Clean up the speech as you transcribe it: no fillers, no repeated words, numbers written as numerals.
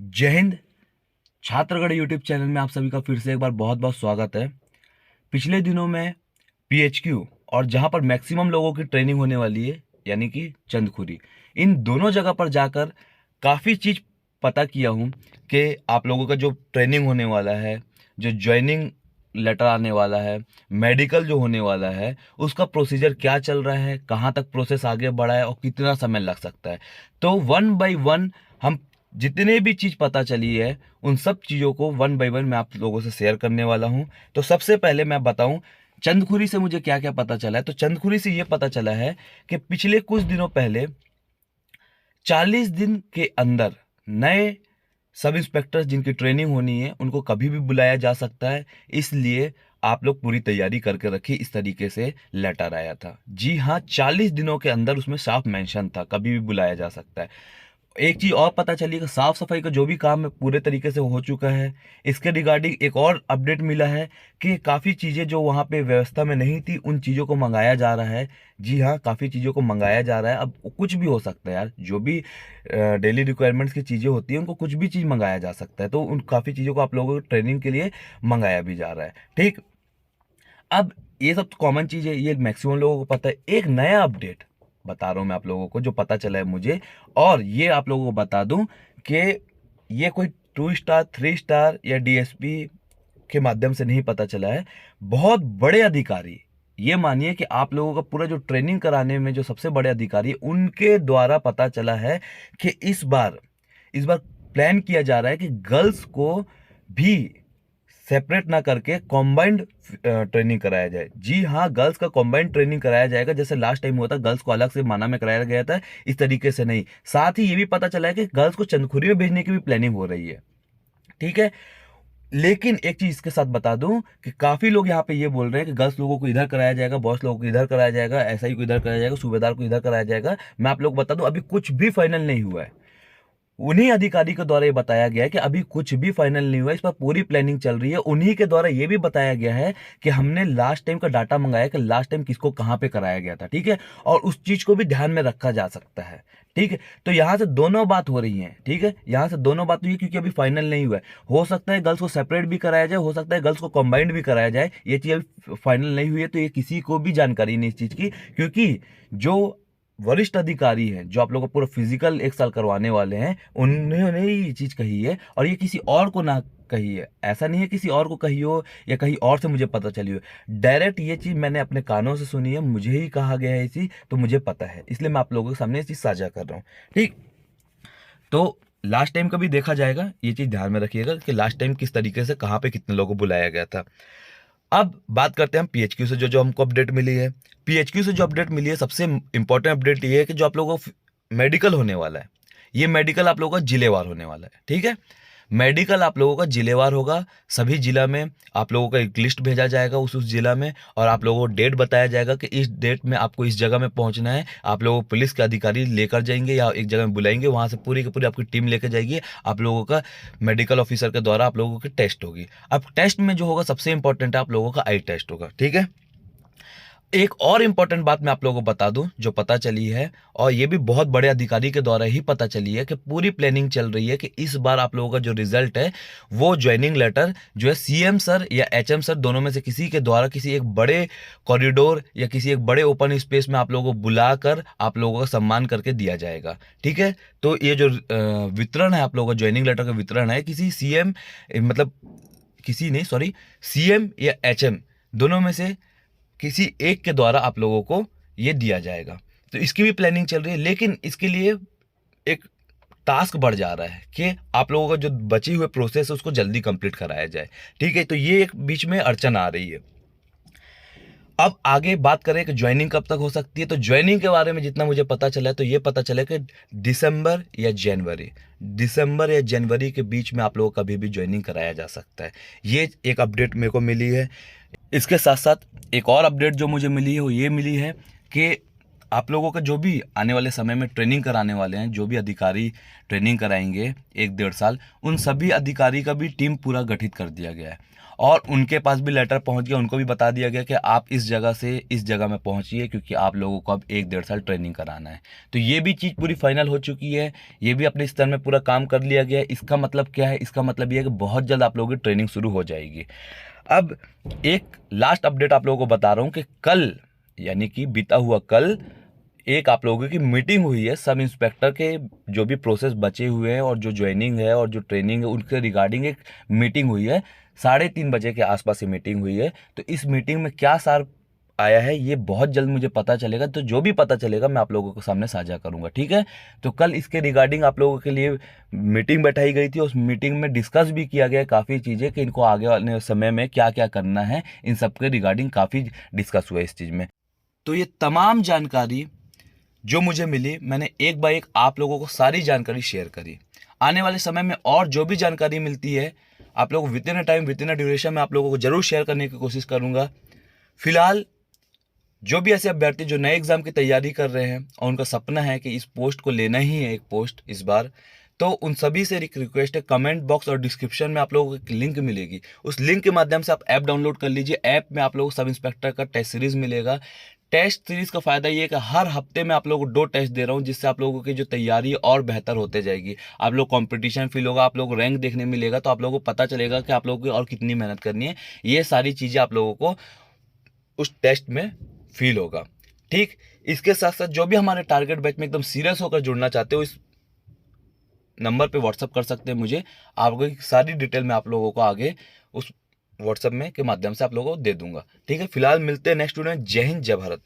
जय Hind. छात्रगढ़ YouTube channel में आप सभी का फिर से एक बार बहुत बहुत स्वागत है। पिछले दिनों में पीएचक्यू और जहां पर मैक्सिमम लोगों की ट्रेनिंग होने वाली है यानी कि चंदखुरी, इन दोनों जगह पर जाकर काफ़ी चीज़ पता किया हूं कि आप लोगों का जो ट्रेनिंग होने वाला है, जो ज्वाइनिंग लेटर आने वाला है, मेडिकल जो होने वाला है, उसका प्रोसीजर क्या चल रहा है, कहाँ तक प्रोसेस आगे बढ़ा है और कितना समय लग सकता है। तो वन बाय वन हम जितने भी चीज़ पता चली है उन सब चीज़ों को वन बाय वन मैं आप लोगों से शेयर करने वाला हूं। तो सबसे पहले मैं बताऊं चंदखुरी से मुझे क्या क्या पता चला है। तो चंदखुरी से ये पता चला है कि पिछले कुछ दिनों पहले 40 दिन के अंदर नए सब इंस्पेक्टर जिनकी ट्रेनिंग होनी है उनको कभी भी बुलाया जा सकता है। इसलिए आप लोग पूरी तैयारी करके रखिए। इस तरीके से लेटर आया था। जी हाँ, 40 दिनों के अंदर उसमें साफ मेंशन था कभी भी बुलाया जा सकता है। एक चीज और पता चली कि साफ सफाई का जो भी काम है पूरे तरीके से हो चुका है। इसके रिगार्डिंग एक और अपडेट मिला है कि काफ़ी चीज़ें जो वहाँ पे व्यवस्था में नहीं थी उन चीज़ों को मंगाया जा रहा है। जी हाँ, काफ़ी चीज़ों को मंगाया जा रहा है। अब कुछ भी हो सकता है यार, जो भी डेली रिक्वायरमेंट्स की चीज़ें होती हैं उनको कुछ भी चीज़ मंगाया जा सकता है। तो उन काफ़ी चीज़ों को आप लोगों को ट्रेनिंग के लिए मंगाया भी जा रहा है। ठीक, अब ये सब तो कॉमन चीज़ है, ये मैक्सिमम लोगों को पता है। एक नया अपडेट बता रहा हूँ मैं आप लोगों को जो पता चला है मुझे, और ये आप लोगों को बता दूं कि ये कोई 2 स्टार 3 स्टार या डीएसपी के माध्यम से नहीं पता चला है। बहुत बड़े अधिकारी, ये मानिए कि आप लोगों का पूरा जो ट्रेनिंग कराने में जो सबसे बड़े अधिकारी है उनके द्वारा पता चला है कि इस बार प्लान किया जा रहा है कि गर्ल्स को भी सेपरेट ना करके कॉम्बाइंड ट्रेनिंग कराया जाए। जी हाँ, गर्ल्स का कॉम्बाइंड ट्रेनिंग कराया जाएगा। जैसे लास्ट टाइम हुआ था गर्ल्स को अलग से माना में कराया गया था, इस तरीके से नहीं। साथ ही ये भी पता चला है कि गर्ल्स को चंदखुरी में भेजने की भी प्लानिंग हो रही है। ठीक है, लेकिन एक चीज इसके साथ बता दूं कि काफी लोग यहाँ पे ये बोल रहे हैं कि गर्ल्स लोगों को इधर कराया जाएगा, बॉस लोगों को इधर कराया जाएगा, एसआई को इधर कराया जाएगा, सूबेदार को इधर कराया जाएगा। मैं आप लोग को बता दूं अभी कुछ भी फाइनल नहीं हुआ है। उन्हीं अधिकारी के द्वारा ये बताया गया है कि अभी कुछ भी फाइनल नहीं हुआ, इस पर पूरी प्लानिंग चल रही है। उन्हीं के द्वारा ये भी बताया गया है कि हमने लास्ट टाइम का डाटा मंगाया कि लास्ट टाइम किसको कहां पे कराया गया था। ठीक है, और उस चीज को भी ध्यान में रखा जा सकता है। ठीक है, तो यहां से दोनों बात हो रही है। ठीक है, यहां से दोनों बात हुई है क्योंकि अभी फाइनल नहीं हुआ है। हो सकता है गर्ल्स को सेपरेट भी कराया जाए, हो सकता है गर्ल्स को कंबाइंड भी कराया जाए। ये चीज अभी फाइनल नहीं हुई है, तो ये किसी को भी जानकारी नहीं इस चीज की, क्योंकि जो वरिष्ठ अधिकारी हैं जो आप लोगों को पूरा फिजिकल 1 साल करवाने वाले हैं उन्होंने ही ये चीज कही है, और ये किसी और को ना कही है। ऐसा नहीं है किसी और को कही हो या कहीं और से मुझे पता चली हो। डायरेक्ट ये चीज मैंने अपने कानों से सुनी है, मुझे ही कहा गया है इसी, तो मुझे पता है, इसलिए मैं आप लोगों के सामने ये चीज साझा कर रहा हूँ। ठीक, तो लास्ट टाइम का भी देखा जाएगा, ये चीज ध्यान में रखिएगा कि लास्ट टाइम किस तरीके से कहाँ पे कितने लोगों को बुलाया गया था। अब बात करते हैं हम पीएचक्यू से जो जो हमको अपडेट मिली है। पीएचक्यू से जो अपडेट मिली है, सबसे इंपॉर्टेंट अपडेट ये है कि जो आप लोगों को मेडिकल होने वाला है, ये मेडिकल आप लोगों का जिलेवार होने वाला है। ठीक है, मेडिकल आप लोगों का जिलेवार होगा। सभी जिला में आप लोगों का एक लिस्ट भेजा जाएगा उस जिला में, और आप लोगों को डेट बताया जाएगा कि इस डेट में आपको इस जगह में पहुंचना है। आप लोगों को पुलिस के अधिकारी लेकर जाएंगे या एक जगह में बुलाएंगे, वहां से पूरी की पूरी आपकी टीम लेकर जाएगी। आप लोगों का मेडिकल ऑफिसर के द्वारा आप लोगों की टेस्ट होगी। अब टेस्ट में जो होगा सबसे इंपॉर्टेंट है आप लोगों का आई टेस्ट होगा। ठीक है, एक और इंपॉर्टेंट बात मैं आप लोगों को बता दूं जो पता चली है, और ये भी बहुत बड़े अधिकारी के द्वारा ही पता चली है, कि पूरी प्लानिंग चल रही है कि इस बार आप लोगों का जो रिजल्ट है वो ज्वाइनिंग लेटर जो है सीएम सर या एचएम सर दोनों में से किसी के द्वारा किसी एक बड़े कॉरिडोर या किसी एक बड़े ओपन स्पेस में आप लोगों को बुलाकर आप लोगों का सम्मान करके दिया जाएगा। ठीक है, तो ये जो वितरण है आप लोगों का ज्वाइनिंग लेटर का वितरण है, किसी सीएम मतलब किसी नहीं, सॉरी, सीएम या एचएम दोनों में से किसी एक के द्वारा आप लोगों को ये दिया जाएगा। तो इसकी भी प्लानिंग चल रही है, लेकिन इसके लिए एक टास्क बढ़ जा रहा है कि आप लोगों का जो बची हुए प्रोसेस है उसको जल्दी कंप्लीट कराया जाए। ठीक है, तो ये एक बीच में अड़चन आ रही है। अब आगे बात करें कि ज्वाइनिंग कब तक हो सकती है, तो ज्वाइनिंग के बारे में जितना मुझे पता चला है तो ये पता चला कि दिसंबर या जनवरी के बीच में आप लोगों को कभी भी ज्वाइनिंग कराया जा सकता है। ये एक अपडेट मेरे को मिली है। इसके साथ साथ एक और अपडेट जो मुझे मिली है वो ये मिली है कि आप लोगों का जो भी आने वाले समय में ट्रेनिंग कराने वाले हैं, जो भी अधिकारी ट्रेनिंग कराएंगे 1 डेढ़ साल, उन सभी अधिकारी का भी टीम पूरा गठित कर दिया गया है। और उनके पास भी लेटर पहुंच गया, उनको भी बता दिया गया कि आप इस जगह से इस जगह में पहुंचिए, क्योंकि आप लोगों को अब 1-1.5 साल ट्रेनिंग कराना है। तो ये भी चीज़ पूरी फाइनल हो चुकी है, ये भी अपने स्तर में पूरा काम कर लिया गया है। इसका मतलब क्या है? इसका मतलब ये है कि बहुत जल्द आप लोगों की ट्रेनिंग शुरू हो जाएगी। अब एक लास्ट अपडेट आप लोगों को बता रहा हूँ कि कल, यानी कि बीता हुआ कल, एक आप लोगों की मीटिंग हुई है सब इंस्पेक्टर के, जो भी प्रोसेस बचे हुए हैं और जो ज्वाइनिंग है और जो ट्रेनिंग है उनके रिगार्डिंग एक मीटिंग हुई है। 3:30 बजे के आसपास ये मीटिंग हुई है। तो इस मीटिंग में क्या सार आया है ये बहुत जल्द मुझे पता चलेगा। तो जो भी पता चलेगा मैं आप लोगों के सामने साझा करूंगा, ठीक है। तो कल इसके रिगार्डिंग आप लोगों के लिए मीटिंग बैठाई गई थी। उस मीटिंग में डिस्कस भी किया गया काफ़ी चीज़ें कि इनको आगे वाले समय में क्या क्या करना है, इन सब के रिगार्डिंग काफ़ी डिस्कस हुआ इस चीज़ में। तो ये तमाम जानकारी जो मुझे मिली, मैंने एक बाय एक आप लोगों को सारी जानकारी शेयर करी। आने वाले समय में और जो भी जानकारी मिलती है आप लोगों को with in a time, with in a duration में आप लोगों को जरूर शेयर करने की कोशिश करूंगा। फिलहाल जो भी ऐसे अभ्यर्थी जो नए एग्जाम की तैयारी कर रहे हैं और उनका सपना है कि इस पोस्ट को लेना ही है एक पोस्ट इस बार, तो उन सभी से एक रिक्वेस्ट है, कमेंट बॉक्स और डिस्क्रिप्शन में आप लोगों को एक लिंक मिलेगी। उस लिंक के माध्यम से आप ऐप डाउनलोड कर लीजिए। ऐप में आप लोगों को सब इंस्पेक्टर का टेस्ट सीरीज मिलेगा। टेस्ट सीरीज का फायदा ये है कि हर हफ्ते में आप लोगों को 2 टेस्ट दे रहा हूँ, जिससे आप लोगों की जो तैयारी है और बेहतर होते जाएगी। आप लोग कंपटीशन फील होगा, आप लोगों को रैंक देखने मिलेगा, तो आप लोगों को पता चलेगा कि आप लोगों को और कितनी मेहनत करनी है। ये सारी चीज़ें आप लोगों को उस टेस्ट में फील होगा, ठीक। इसके साथ साथ जो भी हमारे टारगेट बैच में एकदम सीरियस होकर जुड़ना चाहते हो, इस नंबर पे व्हाट्सअप कर सकते हैं मुझे। आपको सारी डिटेल मैं आप लोगों को आगे उस व्हाट्सअप में के माध्यम से आप लोगों को दे दूंगा, ठीक है। फिलहाल मिलते हैं नेक्स्ट वीडियो में। जय हिंद, जय भारत।